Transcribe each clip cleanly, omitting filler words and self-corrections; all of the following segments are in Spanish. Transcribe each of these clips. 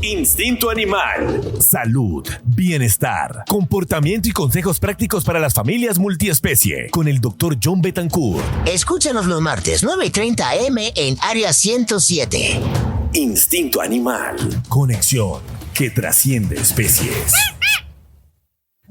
Instinto Animal. Salud, bienestar, comportamiento y consejos prácticos para las familias multiespecie. Con el Dr. John Betancourt. Escúchanos los martes 9:30 AM en Área 107. Instinto Animal. Conexión que trasciende especies.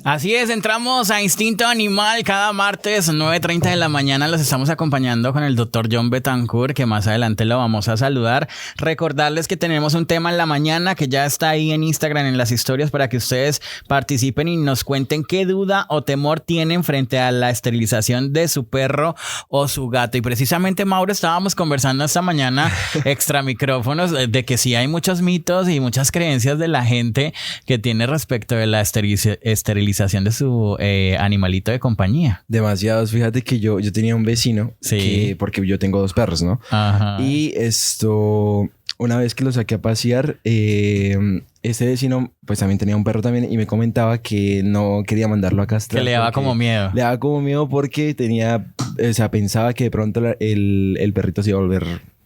Así es, entramos a Instinto Animal cada martes 9:30 de la mañana. Los estamos acompañando con el Dr. John Betancourt, que más adelante lo vamos a saludar. Recordarles que tenemos un tema en la mañana que ya está ahí en Instagram en las historias para que ustedes participen y nos cuenten qué duda o temor tienen frente a la esterilización de su perro o su gato. Y precisamente, Mauro, estábamos conversando esta mañana extra micrófonos de que sí hay muchos mitos y muchas creencias de la gente que tiene respecto de la esterilización de su animalito de compañía. Demasiados. Fíjate que yo tenía un vecino, sí, porque yo tengo 2 perros, ¿no? Ajá. Y una vez que lo saqué a pasear, este vecino pues también tenía un perro también y me comentaba que no quería mandarlo a castrar. Que le daba como miedo. Le daba como miedo porque pensaba que de pronto el perrito se iba a volver...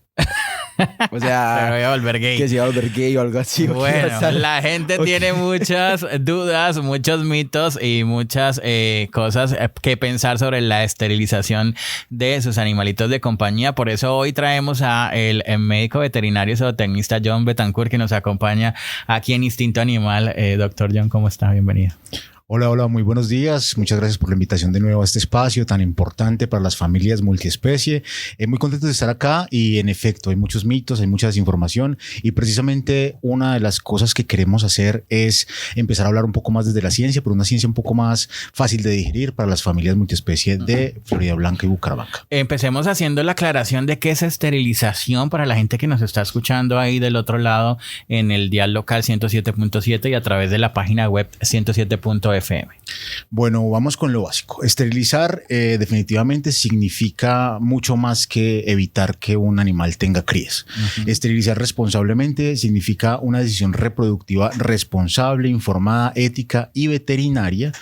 O sea, se iba a volver gay. Que se iba a volver gay o algo así. Bueno, la gente tiene muchas dudas, muchos mitos y muchas cosas que pensar sobre la esterilización de sus animalitos de compañía. Por eso hoy traemos a el médico veterinario zootecnista John Betancourt, que nos acompaña aquí en Instinto Animal. Doctor John, ¿cómo está? Bienvenido. Hola, muy buenos días. Muchas gracias por la invitación de nuevo a este espacio tan importante para las familias multiespecie. Muy contento de estar acá y en efecto hay muchos mitos, hay mucha desinformación y precisamente una de las cosas que queremos hacer es empezar a hablar un poco más desde la ciencia, pero una ciencia un poco más fácil de digerir para las familias multiespecie de Florida Blanca y Bucaramanga. Empecemos haciendo la aclaración de qué es esterilización para la gente que nos está escuchando ahí del otro lado en el dial local 107.7 y a través de la página web 107.fm. Bueno, vamos con lo básico. Esterilizar definitivamente significa mucho más que evitar que un animal tenga crías. Uh-huh. Esterilizar responsablemente significa una decisión reproductiva responsable, informada, ética y veterinaria,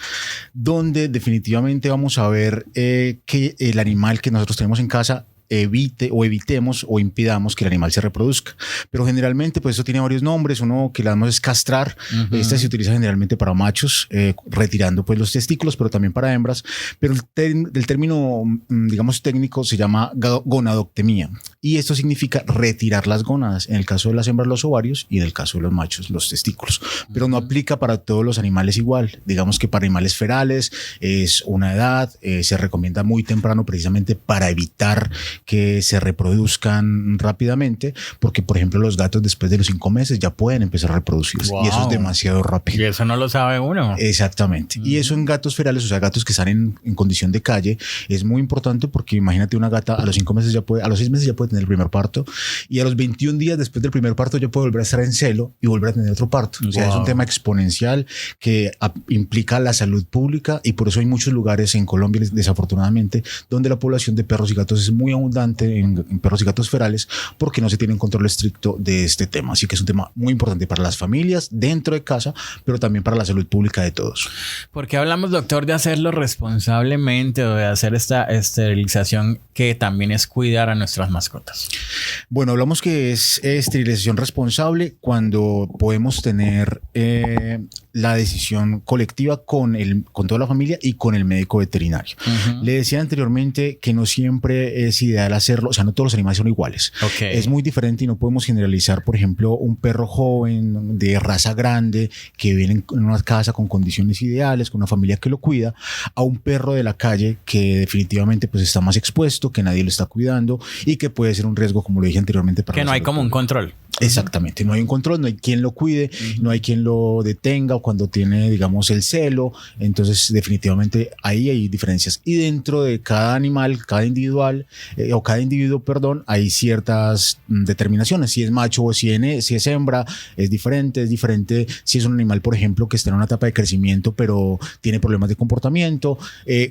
donde definitivamente vamos a ver que el animal que nosotros tenemos en casa evitemos o impidamos que el animal se reproduzca. Pero generalmente, pues eso tiene varios nombres. Uno que le damos es castrar. Uh-huh. Este se utiliza generalmente para machos, retirando pues los testículos, pero también para hembras. Pero el término, digamos, técnico se llama gonadoctomía. Y esto significa retirar las gónadas. En el caso de las hembras, los ovarios, y en el caso de los machos, los testículos. Pero no aplica para todos los animales igual. Digamos que para animales ferales es una edad, se recomienda muy temprano precisamente para evitar que se reproduzcan rápidamente, porque por ejemplo los gatos después de los 5 meses ya pueden empezar a reproducirse. Wow. Y eso es demasiado rápido. Y eso no lo sabe uno. Exactamente. Y eso en gatos ferales, o sea, gatos que están en condición de calle, es muy importante porque imagínate una gata a los 5 meses ya puede, a los 6 meses ya puede tener el primer parto y a los 21 días después del primer parto ya puede volver a estar en celo y volver a tener otro parto. O sea, es un tema exponencial que implica la salud pública y por eso hay muchos lugares en Colombia, desafortunadamente, donde la población de perros y gatos es muy abundante en perros y gatos ferales porque no se tiene un control estricto de este tema. Así que es un tema muy importante para las familias dentro de casa, pero también para la salud pública de todos. ¿Por qué hablamos, doctor, de hacerlo responsablemente o de hacer esta esterilización que también es cuidar a nuestras mascotas? Bueno, hablamos que es esterilización responsable cuando podemos tener la decisión colectiva con toda la familia y con el médico veterinario. Uh-huh. Le decía anteriormente que no siempre es ideal hacerlo, o sea, no todos los animales son iguales. Okay. Es muy diferente y no podemos generalizar, por ejemplo, un perro joven de raza grande que vive en una casa con condiciones ideales, con una familia que lo cuida, a un perro de la calle que definitivamente pues está más expuesto, que nadie lo está cuidando y que puede ser un riesgo, como lo dije anteriormente, para que no hay como un control. Exactamente, no hay un control, no hay quien lo cuide, no hay quien lo detenga o cuando tiene, digamos, el celo. Entonces definitivamente ahí hay diferencias y dentro de cada animal, cada individuo, perdón, hay ciertas determinaciones. Si es macho o si es hembra, es diferente si es un animal, por ejemplo, que está en una etapa de crecimiento pero tiene problemas de comportamiento.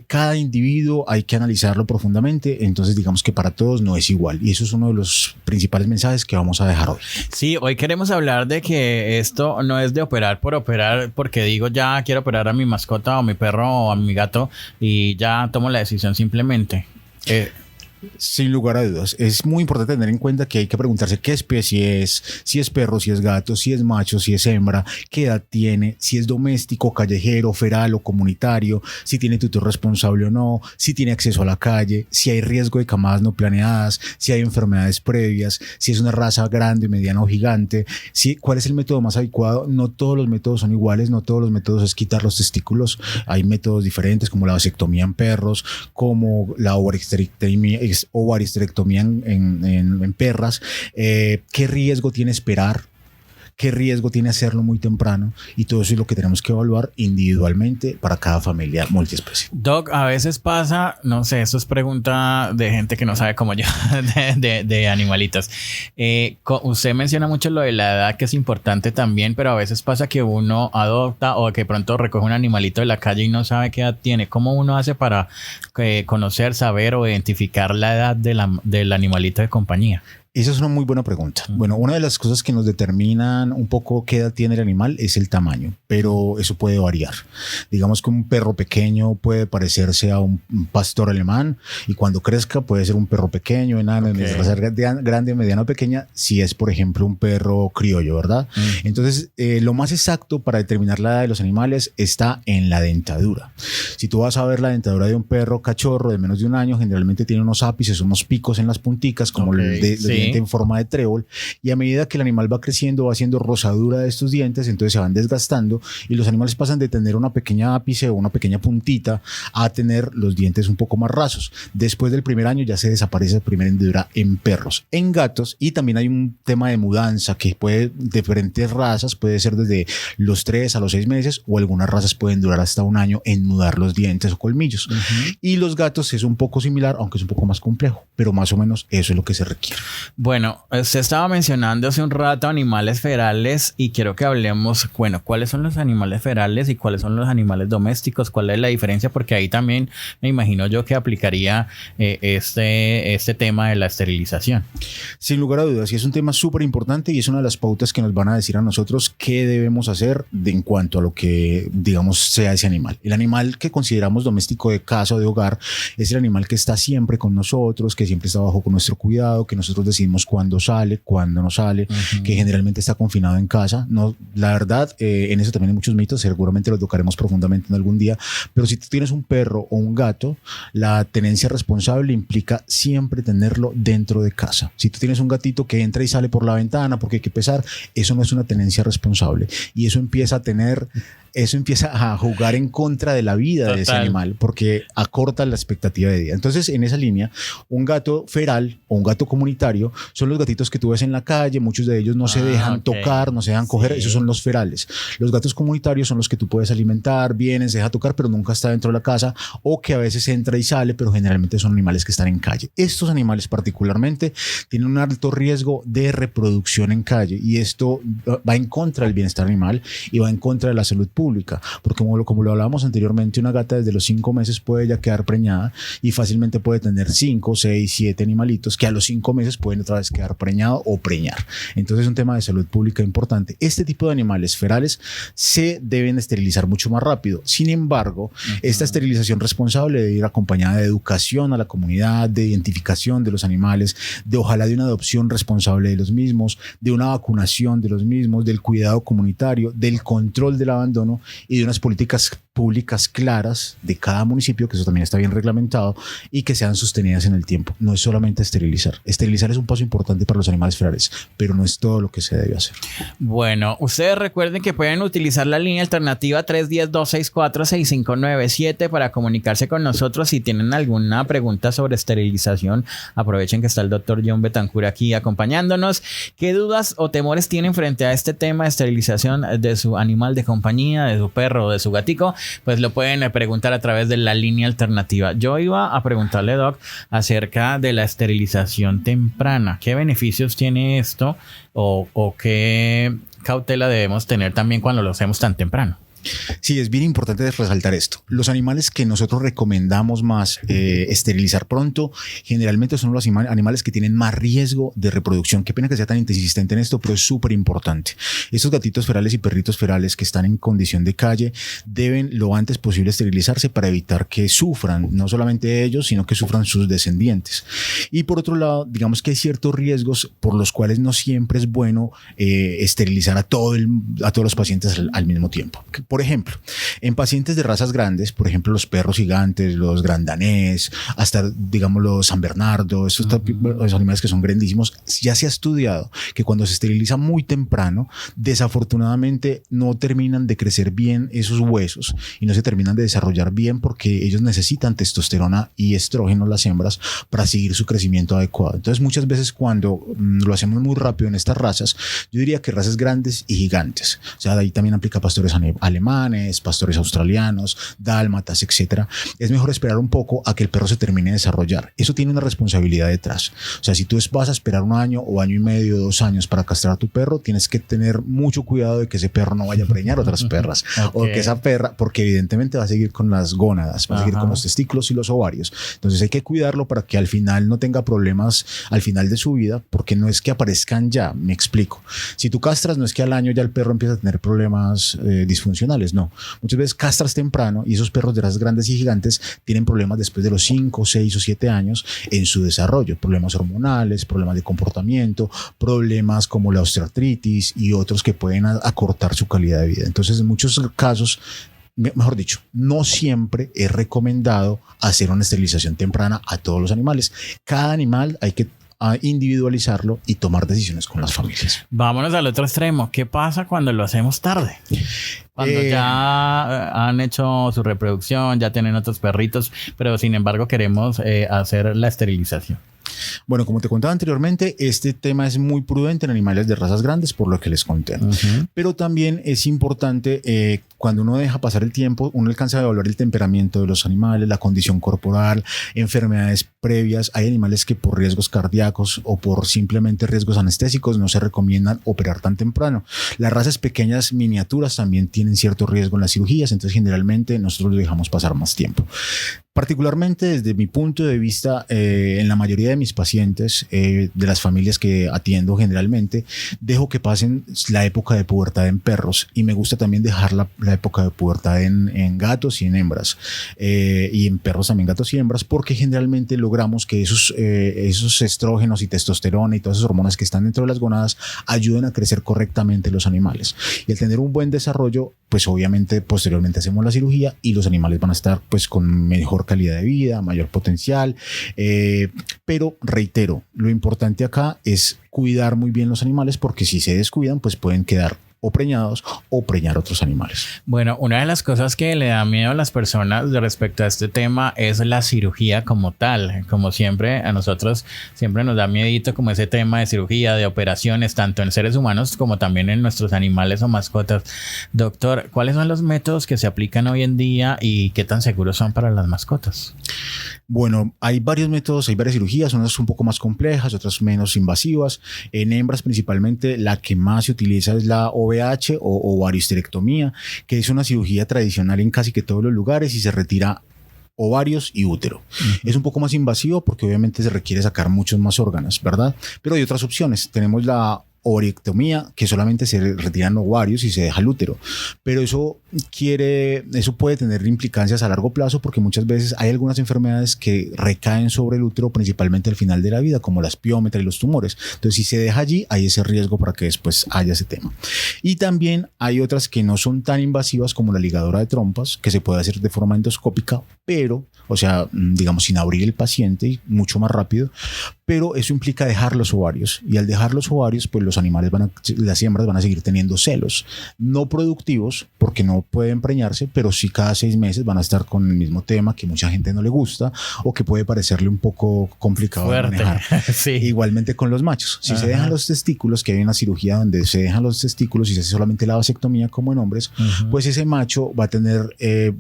Cada individuo hay que analizarlo profundamente, entonces digamos que para todos no es igual y eso es uno de los principales mensajes que vamos a dejar hoy. Sí, hoy queremos hablar de que esto no es de operar por operar, porque digo ya quiero operar a mi mascota o a mi perro o a mi gato y ya tomo la decisión simplemente. Sin lugar a dudas. Es muy importante tener en cuenta que hay que preguntarse qué especie es, si es perro, si es gato, si es macho, si es hembra, qué edad tiene, si es doméstico, callejero, feral o comunitario, si tiene tutor responsable o no, si tiene acceso a la calle, si hay riesgo de camadas no planeadas, si hay enfermedades previas, si es una raza grande, mediana o gigante, cuál es el método más adecuado. No todos los métodos son iguales, no todos los métodos es quitar los testículos. Hay métodos diferentes como la vasectomía en perros, como la ovaristerectomía en perras. ¿Qué riesgo tiene esperar? ¿Qué riesgo tiene hacerlo muy temprano? Y todo eso es lo que tenemos que evaluar individualmente para cada familia multiespecie. Doc, a veces pasa, no sé, esto es pregunta de gente que no sabe como yo, de animalitos. Usted menciona mucho lo de la edad, que es importante también, pero a veces pasa que uno adopta o que pronto recoge un animalito de la calle y no sabe qué edad tiene. ¿Cómo uno hace para conocer, saber o identificar la edad del animalito de compañía? Esa es una muy buena pregunta. Bueno, una de las cosas que nos determinan un poco qué edad tiene el animal es el tamaño, pero eso puede variar. Digamos que un perro pequeño puede parecerse a un pastor alemán y cuando crezca puede ser un perro pequeño, enano, grande, mediano, pequeña, si es, por ejemplo, un perro criollo, ¿verdad? Entonces, lo más exacto para determinar la edad de los animales está en la dentadura. Si tú vas a ver la dentadura de un perro cachorro de menos de un año, generalmente tiene unos ápices, unos picos en las punticas, como el de en forma de trébol, y a medida que el animal va creciendo va haciendo rosadura de estos dientes, entonces se van desgastando y los animales pasan de tener una pequeña ápice o una pequeña puntita a tener los dientes un poco más rasos. Después del primer año ya se desaparece la primera hendidura en perros. En gatos, y también hay un tema de mudanza que puede, diferentes razas, puede ser desde los 3 a los 6 meses, o algunas razas pueden durar hasta un año en mudar los dientes o colmillos. Y los gatos es un poco similar, aunque es un poco más complejo, pero más o menos eso es lo que se requiere. Bueno, usted estaba mencionando hace un rato animales ferales y quiero que hablemos, bueno, ¿cuáles son los animales ferales y cuáles son los animales domésticos? ¿Cuál es la diferencia? Porque ahí también me imagino yo que aplicaría este tema de la esterilización. Sin lugar a dudas, y es un tema súper importante y es una de las pautas que nos van a decir a nosotros qué debemos hacer en cuanto a lo que, digamos, sea ese animal. El animal que consideramos doméstico de casa o de hogar es el animal que está siempre con nosotros, que siempre está bajo con nuestro cuidado, que nosotros decidimos cuándo sale, cuándo no sale, que generalmente está confinado en casa. No, la verdad, en eso también hay muchos mitos, seguramente los tocaremos profundamente en algún día, pero si tú tienes un perro o un gato, la tenencia responsable implica siempre tenerlo dentro de casa. Si tú tienes un gatito que entra y sale por la ventana porque hay que pesar, eso no es una tenencia responsable y eso empieza a jugar en contra de la vida de ese animal porque acorta la expectativa de vida. Entonces, en esa línea, un gato feral o un gato comunitario son los gatitos que tú ves en la calle, muchos de ellos no se dejan tocar, no se dejan coger, esos son los ferales. Los gatos comunitarios son los que tú puedes alimentar, vienen, se deja tocar, pero nunca está dentro de la casa, o que a veces entra y sale, pero generalmente son animales que están en calle. Estos animales particularmente tienen un alto riesgo de reproducción en calle y esto va en contra del bienestar animal y va en contra de la salud pública, porque como lo hablábamos anteriormente, una gata desde los 5 meses puede ya quedar preñada y fácilmente puede tener 5, 6, 7 animalitos que a los 5 meses pueden otra vez quedar preñado o preñar. Entonces es un tema de salud pública importante. Este tipo de animales ferales se deben esterilizar mucho más rápido. Sin embargo, esta esterilización responsable debe ir acompañada de educación a la comunidad, de identificación de los animales, ojalá de una adopción responsable de los mismos, de una vacunación de los mismos, del cuidado comunitario, del control del abandono y de unas políticas públicas claras de cada municipio, que eso también está bien reglamentado, y que sean sostenidas en el tiempo. No es solamente esterilizar. Esterilizar es un paso importante para los animales ferales, pero no es todo lo que se debe hacer. Bueno, ustedes recuerden que pueden utilizar la línea alternativa 310-264-6597 para comunicarse con nosotros. Si tienen alguna pregunta sobre esterilización, aprovechen que está el doctor John Betancourt aquí acompañándonos. ¿Qué dudas o temores tienen frente a este tema de esterilización de su animal de compañía, de su perro o de su gatico? Pues lo pueden preguntar a través de la línea alternativa. Yo iba a preguntarle, Doc, acerca de la esterilización temprana. ¿Qué beneficios tiene esto o qué cautela debemos tener también cuando lo hacemos tan temprano? Sí, es bien importante resaltar esto. Los animales que nosotros recomendamos más esterilizar pronto, generalmente son los animales que tienen más riesgo de reproducción. Qué pena que sea tan insistente en esto, pero es súper importante. Estos gatitos ferales y perritos ferales que están en condición de calle deben lo antes posible esterilizarse para evitar que sufran, no solamente ellos, sino que sufran sus descendientes. Y por otro lado, digamos que hay ciertos riesgos por los cuales no siempre es bueno esterilizar a todos los pacientes al mismo tiempo. Por ejemplo, en pacientes de razas grandes, por ejemplo, los perros gigantes, los gran danés, hasta, digamos, los San Bernardo, los animales que son grandísimos, ya se ha estudiado que cuando se esteriliza muy temprano, desafortunadamente no terminan de crecer bien esos huesos y no se terminan de desarrollar bien porque ellos necesitan testosterona y estrógeno, las hembras, para seguir su crecimiento adecuado. Entonces, muchas veces cuando lo hacemos muy rápido en estas razas, yo diría que razas grandes y gigantes, o sea, de ahí también aplica pastores alemanes, pastores australianos, dálmatas, etcétera. Es mejor esperar un poco a que el perro se termine de desarrollar. Eso tiene una responsabilidad detrás. O sea, si tú vas a esperar 1 año o año y medio, 2 años para castrar a tu perro, tienes que tener mucho cuidado de que ese perro no vaya a preñar otras perras. O que esa perra, porque evidentemente va a seguir con las gónadas, va a seguir con los testículos y los ovarios. Entonces hay que cuidarlo para que al final no tenga problemas al final de su vida, porque no es que aparezcan ya, me explico. Si tú castras, no es que al año ya el perro empieza a tener problemas disfuncionales, no. Muchas veces castras temprano y esos perros de razas grandes y gigantes tienen problemas después de los 5, 6 o 7 años en su desarrollo, problemas hormonales, problemas de comportamiento, problemas como la osteoartritis y otros que pueden acortar su calidad de vida. Entonces, en muchos casos, mejor dicho, no siempre es recomendado hacer una esterilización temprana a todos los animales. Cada animal hay que individualizarlo y tomar decisiones con las familias. Vámonos al otro extremo. ¿Qué pasa cuando lo hacemos tarde? Cuando ya han hecho su reproducción, ya tienen otros perritos, pero sin embargo queremos hacer la esterilización. Bueno, como te contaba anteriormente, este tema es muy prudente en animales de razas grandes, por lo que les conté. Pero también es importante, cuando uno deja pasar el tiempo, uno alcanza a evaluar el temperamento de los animales, la condición corporal, enfermedades previas. Hay animales que por riesgos cardíacos o por simplemente riesgos anestésicos no se recomiendan operar tan temprano. Las razas pequeñas miniaturas también tienen cierto riesgo en las cirugías, entonces generalmente nosotros lo dejamos pasar más tiempo. Particularmente desde mi punto de vista, en la mayoría de mis pacientes, de las familias que atiendo generalmente, dejo que pasen la época de pubertad en perros y me gusta también dejar la época de pubertad en gatos y en hembras, y en perros también gatos y hembras, porque generalmente logramos que esos estrógenos y testosterona y todas esas hormonas que están dentro de las gónadas ayuden a crecer correctamente los animales. Y al tener un buen desarrollo, pues obviamente posteriormente hacemos la cirugía y los animales van a estar pues con mejor calidad de vida, mayor potencial, pero reitero, lo importante acá es cuidar muy bien los animales, porque si se descuidan pues pueden quedar o preñados o preñar otros animales. Bueno, una de las cosas que le da miedo a las personas respecto a este tema es la cirugía como tal. Como siempre, a nosotros siempre nos da miedito como ese tema de cirugía, de operaciones, tanto en seres humanos como también en nuestros animales o mascotas. Doctor, ¿cuáles son los métodos que se aplican hoy en día y qué tan seguros son para las mascotas? Bueno, hay varios métodos, hay varias cirugías, unas un poco más complejas, otras menos invasivas. En hembras principalmente la que más se utiliza es la OVH o ovariohisterectomía, que es una cirugía tradicional en casi que todos los lugares y se retira ovarios y útero. Es un poco más invasivo porque obviamente se requiere sacar muchos más órganos, ¿verdad? Pero hay otras opciones. Tenemos la ovariotomía, que solamente se retiran ovarios y se deja el útero, pero eso puede tener implicancias a largo plazo, porque muchas veces hay algunas enfermedades que recaen sobre el útero principalmente al final de la vida, como la espiómetra y los tumores. Entonces, si se deja allí, hay ese riesgo para que después haya ese tema. Y también hay otras que no son tan invasivas, como la ligadura de trompas, que se puede hacer de forma endoscópica, pero, o sea, digamos, sin abrir el paciente y mucho más rápido, pero eso implica dejar los ovarios, y al dejar los ovarios, pues los animales las hembras van a seguir teniendo celos, no productivos, porque no pueden preñarse, pero sí cada 6 meses van a estar con el mismo tema que mucha gente no le gusta o que puede parecerle un poco complicado de manejar. Sí. Igualmente con los machos. Si se dejan los testículos, que hay una cirugía donde se dejan los testículos y se hace solamente la vasectomía como en hombres, pues ese macho va a tener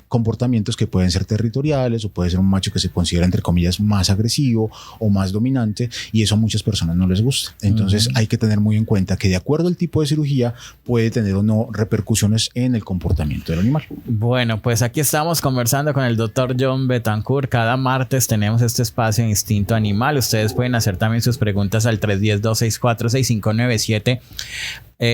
comportamientos que pueden ser territoriales, o puede ser un macho que se considera entre comillas más agresivo o más dominante, diferente y eso a muchas personas no les gusta. Entonces hay que tener muy en cuenta que de acuerdo al tipo de cirugía puede tener o no repercusiones en el comportamiento del animal. Bueno, pues aquí estamos conversando con el doctor John Betancourt. Cada martes tenemos este espacio en Instinto Animal. Ustedes pueden hacer también sus preguntas al 310-264-6597.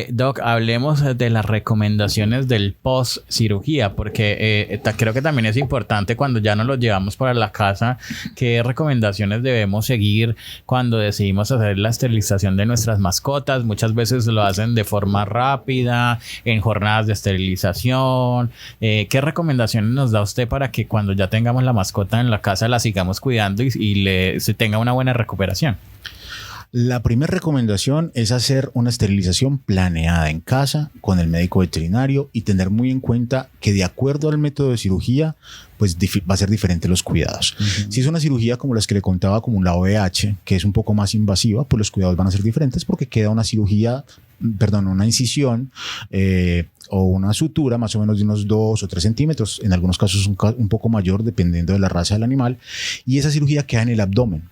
Doc, hablemos de las recomendaciones del post cirugía, porque creo que también es importante cuando ya nos los llevamos para la casa, qué recomendaciones debemos seguir cuando decidimos hacer la esterilización de nuestras mascotas. Muchas veces lo hacen de forma rápida, en jornadas de esterilización. ¿Qué recomendaciones nos da usted para que cuando ya tengamos la mascota en la casa la sigamos cuidando y se tenga una buena recuperación? La primera recomendación es hacer una esterilización planeada en casa con el médico veterinario y tener muy en cuenta que de acuerdo al método de cirugía, pues va a ser diferente los cuidados. Si es una cirugía como las que le contaba, como la OVH, que es un poco más invasiva, pues los cuidados van a ser diferentes porque queda una incisión o una sutura más o menos de unos 2 o 3 centímetros, en algunos casos un poco mayor dependiendo de la raza del animal, y esa cirugía queda en el abdomen.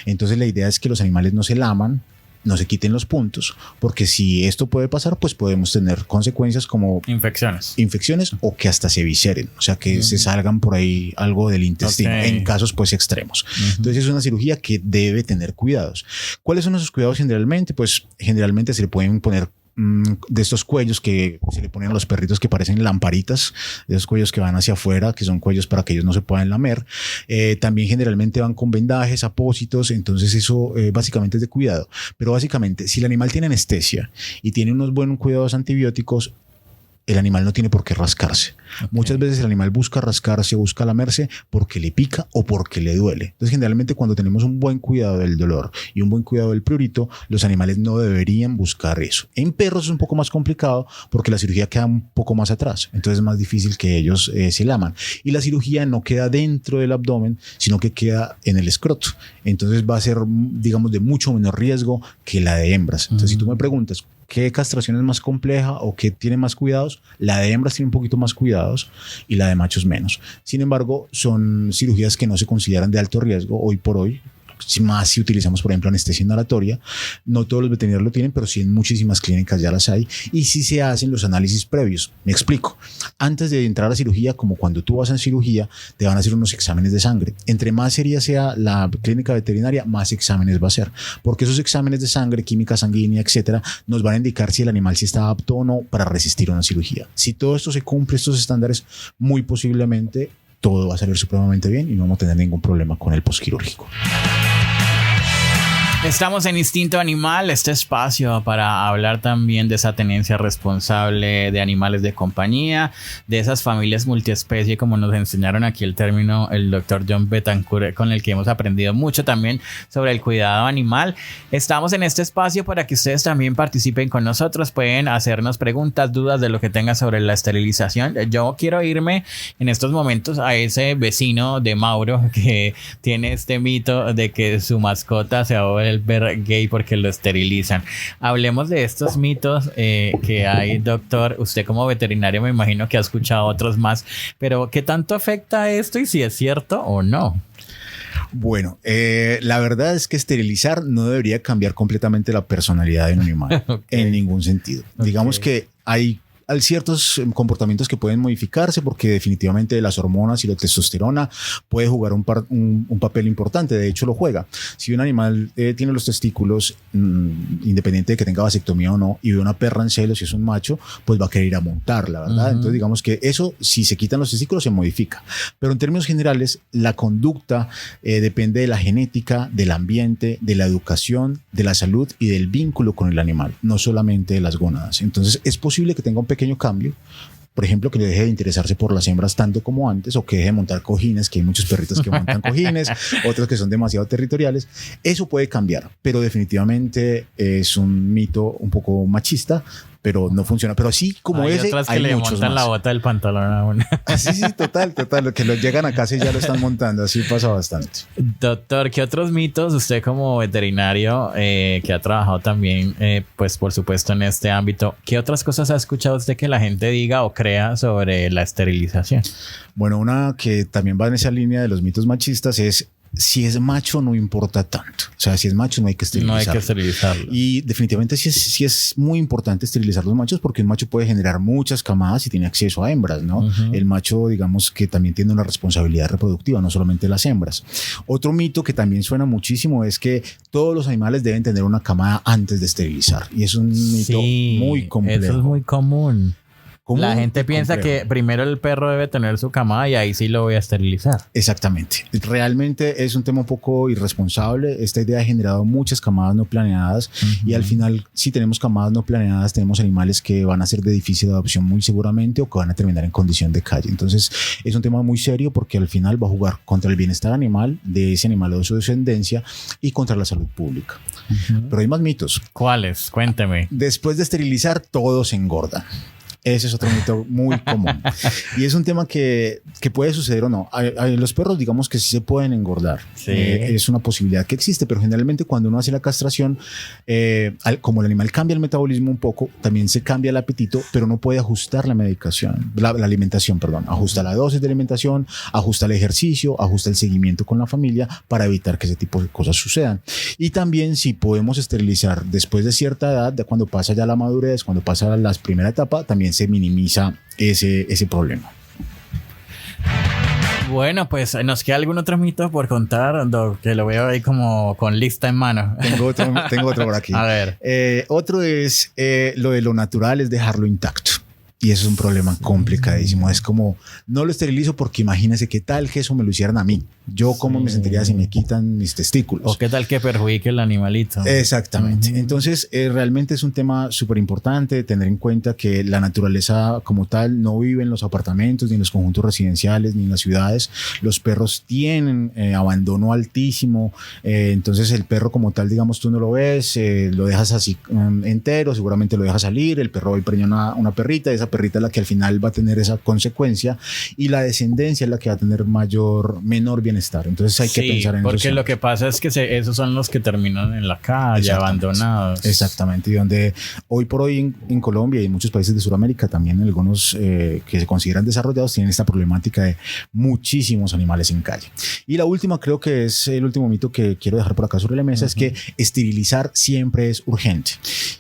Entonces la idea es que los animales no se laman, no se quiten los puntos, porque si esto puede pasar, pues podemos tener consecuencias como infecciones o que hasta se visceren, o sea que se salgan por ahí algo del intestino, en casos pues extremos. Entonces es una cirugía que debe tener cuidados. ¿Cuáles son esos cuidados generalmente? Pues generalmente se le pueden poner de estos cuellos que se le ponen a los perritos que parecen lamparitas, de esos cuellos que van hacia afuera, que son cuellos para que ellos no se puedan lamer. También generalmente van con vendajes, apósitos, entonces eso básicamente es de cuidado. Pero básicamente, si el animal tiene anestesia y tiene unos buenos cuidados antibióticos, el animal no tiene por qué rascarse. Muchas veces el animal busca rascarse, busca lamerse porque le pica o porque le duele. Entonces, generalmente cuando tenemos un buen cuidado del dolor y un buen cuidado del prurito, los animales no deberían buscar eso. En perros es un poco más complicado porque la cirugía queda un poco más atrás. Entonces es más difícil que ellos se laman. Y la cirugía no queda dentro del abdomen, sino que queda en el escroto. Entonces va a ser, digamos, de mucho menor riesgo que la de hembras. Entonces, si tú me preguntas, ¿qué castración es más compleja o qué tiene más cuidados? La de hembras tiene un poquito más cuidados y la de machos menos. Sin embargo, son cirugías que no se consideran de alto riesgo hoy por hoy. Más si utilizamos, por ejemplo, anestesia inhalatoria. No todos los veterinarios lo tienen, pero sí en muchísimas clínicas ya las hay. Y sí se hacen los análisis previos. Me explico. Antes de entrar a la cirugía, como cuando tú vas a cirugía, te van a hacer unos exámenes de sangre. Entre más seria sea la clínica veterinaria, más exámenes va a hacer. Porque esos exámenes de sangre, química sanguínea, etcétera, nos van a indicar si el animal sí está apto o no para resistir una cirugía. Si todo esto se cumple, estos estándares, muy posiblemente todo va a salir supremamente bien y no vamos a tener ningún problema con el postquirúrgico. Estamos en Instinto Animal, este espacio para hablar también de esa tenencia responsable de animales de compañía, de esas familias multiespecie, como nos enseñaron aquí el término el doctor John Betancourt, con el que hemos aprendido mucho también sobre el cuidado animal. Estamos en este espacio para que ustedes también participen con nosotros, pueden hacernos preguntas, dudas de lo que tengan sobre la esterilización. Yo quiero irme en estos momentos a ese vecino de Mauro que tiene este mito de que su mascota se va a volver gay porque lo esterilizan. Hablemos de estos mitos que hay, doctor. Usted como veterinario me imagino que ha escuchado otros más, pero ¿qué tanto afecta esto y si es cierto o no? Bueno, la verdad es que esterilizar no debería cambiar completamente la personalidad de un animal en ningún sentido. Digamos que hay ciertos comportamientos que pueden modificarse porque definitivamente las hormonas y la testosterona puede jugar un papel importante. De hecho, lo juega. Si un animal tiene los testículos, independiente de que tenga vasectomía o no, y ve una perra en celo, si es un macho, pues va a querer ir a montarla, ¿verdad? Entonces, digamos que eso, si se quitan los testículos, se modifica. Pero en términos generales, la conducta depende de la genética, del ambiente, de la educación, de la salud y del vínculo con el animal, no solamente de las gónadas. Entonces, es posible que tenga un pequeño cambio, por ejemplo, que le deje de interesarse por las hembras tanto como antes, o que deje de montar cojines, que hay muchos perritos que montan cojines, otros que son demasiado territoriales. Eso puede cambiar, pero definitivamente es un mito un poco machista, pero no funciona. Pero así como hay ese, otras que hay le muchos montan más. la bota del pantalón a uno. Sí, total, que lo llegan a casa y ya lo están montando, así pasa bastante. Doctor, ¿qué otros mitos usted como veterinario que ha trabajado también, pues por supuesto en este ámbito, qué otras cosas ha escuchado usted que la gente diga o crea sobre la esterilización? Bueno, una que también va en esa línea de los mitos machistas es si es macho no importa tanto. O sea, si es macho no hay que esterilizarlo. No hay que esterilizarlo. Y definitivamente sí es muy importante esterilizar los machos porque un macho puede generar muchas camadas y tiene acceso a hembras, ¿no? Uh-huh. El macho, digamos que también tiene una responsabilidad reproductiva, no solamente las hembras. Otro mito que también suena muchísimo es que todos los animales deben tener una camada antes de esterilizar. Y es un mito muy complejo. Eso es muy común. La gente Muy piensa complejo. que primero el perro debe tener su camada y ahí sí lo voy a esterilizar. Exactamente. Realmente es un tema un poco irresponsable. Esta idea ha generado muchas camadas no planeadas y al final, si tenemos camadas no planeadas, tenemos animales que van a ser de difícil adopción muy seguramente o que van a terminar en condición de calle. Entonces, es un tema muy serio porque al final va a jugar contra el bienestar animal de ese animal o de su descendencia y contra la salud pública. Pero hay más mitos. ¿Cuáles? Cuénteme. Después de esterilizar, todos engordan. Ese es otro mito muy común. Y es un tema que puede suceder o no. Los perros, digamos que sí se pueden engordar. Sí. Es una posibilidad que existe, pero generalmente cuando uno hace la castración, como el animal cambia el metabolismo un poco, también se cambia el apetito, pero no puede ajustar la medicación, la alimentación, perdón. Ajusta la dosis de alimentación, ajusta el ejercicio, ajusta el seguimiento con la familia para evitar que ese tipo de cosas sucedan. Y también si podemos esterilizar después de cierta edad, de cuando pasa ya la madurez, cuando pasa la primera etapa, también se minimiza ese problema. Bueno, pues nos queda algún otro mito por contar, Doc, que lo veo ahí como con lista en mano. Tengo otro por aquí. A ver. Otro es lo de lo natural es dejarlo intacto. Y eso es un problema complicadísimo. Es como, no lo esterilizo porque imagínese qué tal que eso me lo hicieran a mí. Yo cómo me sentiría si me quitan mis testículos. O qué tal que perjudique el animalito. Exactamente. Entonces, realmente es un tema súper importante tener en cuenta que la naturaleza como tal no vive en los apartamentos, ni en los conjuntos residenciales, ni en las ciudades. Los perros tienen abandono altísimo. Entonces, el perro como tal, digamos, tú no lo ves, lo dejas así entero, seguramente lo dejas salir, el perro va y preña una perrita, esa perrita es la que al final va a tener esa consecuencia y la descendencia es la que va a tener menor bienestar. Entonces hay que pensar en eso. Porque lo que pasa es que esos son los que terminan en la calle, abandonados. Exactamente. Y donde hoy por hoy en Colombia y en muchos países de Sudamérica, también algunos que se consideran desarrollados, tienen esta problemática de muchísimos animales en calle. Y la última, creo que es el último mito que quiero dejar por acá sobre la mesa, es que esterilizar siempre es urgente.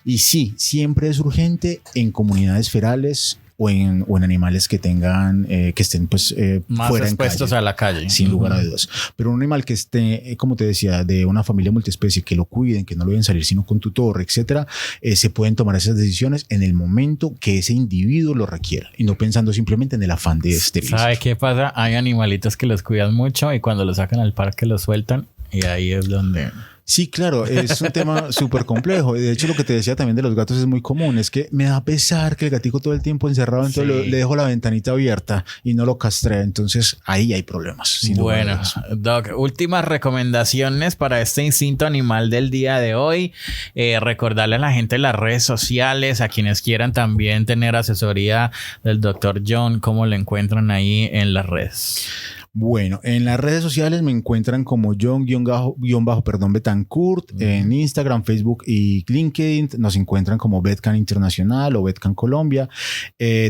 Y sí, siempre es urgente en comunidades ferales o en animales que tengan que estén pues más fuera expuestos a la calle, sin lugar a dudas. Pero un animal que esté, como te decía, de una familia multiespecie, que lo cuiden, que no lo dejen salir sino con tutor, etcétera, se pueden tomar esas decisiones en el momento que ese individuo lo requiera y no pensando simplemente en el afán de esterilizar. ¿Sabe qué pasa? Hay animalitos que los cuidan mucho y cuando los sacan al parque los sueltan y ahí es donde... Sí, claro, es un tema súper complejo. De hecho, lo que te decía también de los gatos es muy común. Es que me da pesar que el gatico todo el tiempo encerrado, entonces le dejo la ventanita abierta y no lo castré. Entonces, ahí hay problemas. Bueno, Doc, últimas recomendaciones para este instinto animal del día de hoy. Recordarle a la gente en las redes sociales, a quienes quieran también tener asesoría del Dr. John, ¿cómo lo encuentran ahí en las redes? Bueno, en las redes sociales me encuentran como John-Betancourt, en Instagram, Facebook y LinkedIn. Nos encuentran como Vetcan Internacional o Vetcan Colombia.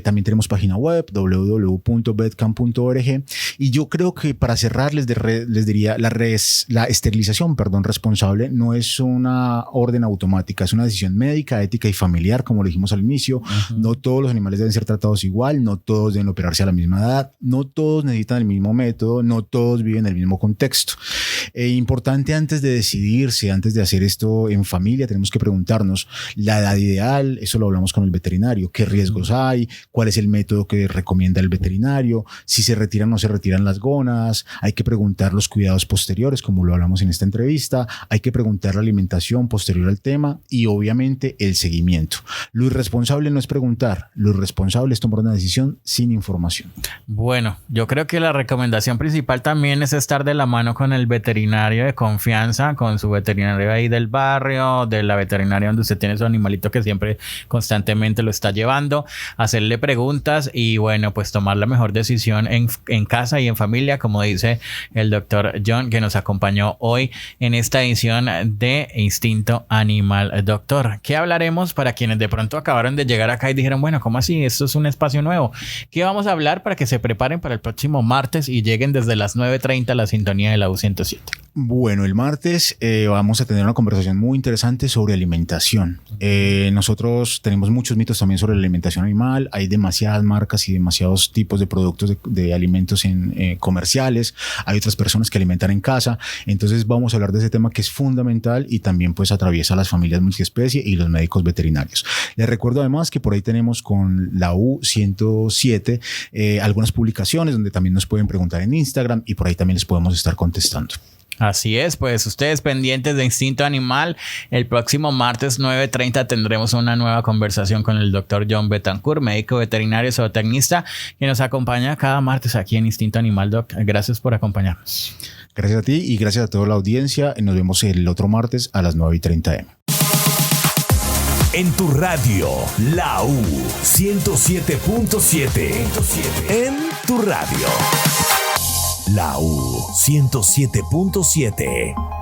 También tenemos página web www.vetcan.org. Y yo creo que para cerrar les diría la esterilización, responsable no es una orden automática, es una decisión médica, ética y familiar, como lo dijimos al inicio. No todos los animales deben ser tratados igual, no todos deben operarse a la misma edad, no todos necesitan el mismo método, no todos viven en el mismo contexto. Importante antes de decidirse, antes de hacer esto en familia, tenemos que preguntarnos la edad ideal, eso lo hablamos con el veterinario, qué riesgos hay, cuál es el método que recomienda el veterinario, si se retiran o no se retiran las gónadas, hay que preguntar los cuidados posteriores, como lo hablamos en esta entrevista, hay que preguntar la alimentación posterior al tema y obviamente el seguimiento. Lo irresponsable no es preguntar, lo irresponsable es tomar una decisión sin información. Bueno, yo creo que la recomendación principal también es estar de la mano con el veterinario de confianza, con su veterinario ahí del barrio, de la veterinaria donde usted tiene su animalito que siempre constantemente lo está llevando, hacerle preguntas y bueno, pues tomar la mejor decisión en casa y en familia, como dice el doctor John, que nos acompañó hoy en esta edición de Instinto Animal. Doctor, ¿qué hablaremos para quienes de pronto acabaron de llegar acá y dijeron, bueno, ¿cómo así? Esto es un espacio nuevo. ¿Qué vamos a hablar para que se preparen para el próximo martes y lleguen lleguen desde las 9:30 a la sintonía de la U107. Bueno, el martes vamos a tener una conversación muy interesante sobre alimentación. Nosotros tenemos muchos mitos también sobre la alimentación animal. Hay demasiadas marcas y demasiados tipos de productos de alimentos comerciales. Hay otras personas que alimentan en casa. Entonces vamos a hablar de ese tema que es fundamental y también pues atraviesa a las familias multiespecie y los médicos veterinarios. Les recuerdo además que por ahí tenemos con la U107 algunas publicaciones donde también nos pueden preguntar en Instagram y por ahí también les podemos estar contestando. Así es, pues ustedes pendientes de Instinto Animal, el próximo martes 9:30 tendremos una nueva conversación con el doctor John Betancourt, médico veterinario zootecnista, que nos acompaña cada martes aquí en Instinto Animal, Doc. Gracias por acompañarnos. Gracias a ti y gracias a toda la audiencia. Nos vemos el otro martes a las 9:30 AM. En tu radio, la U107.7. En tu radio, la U107.7.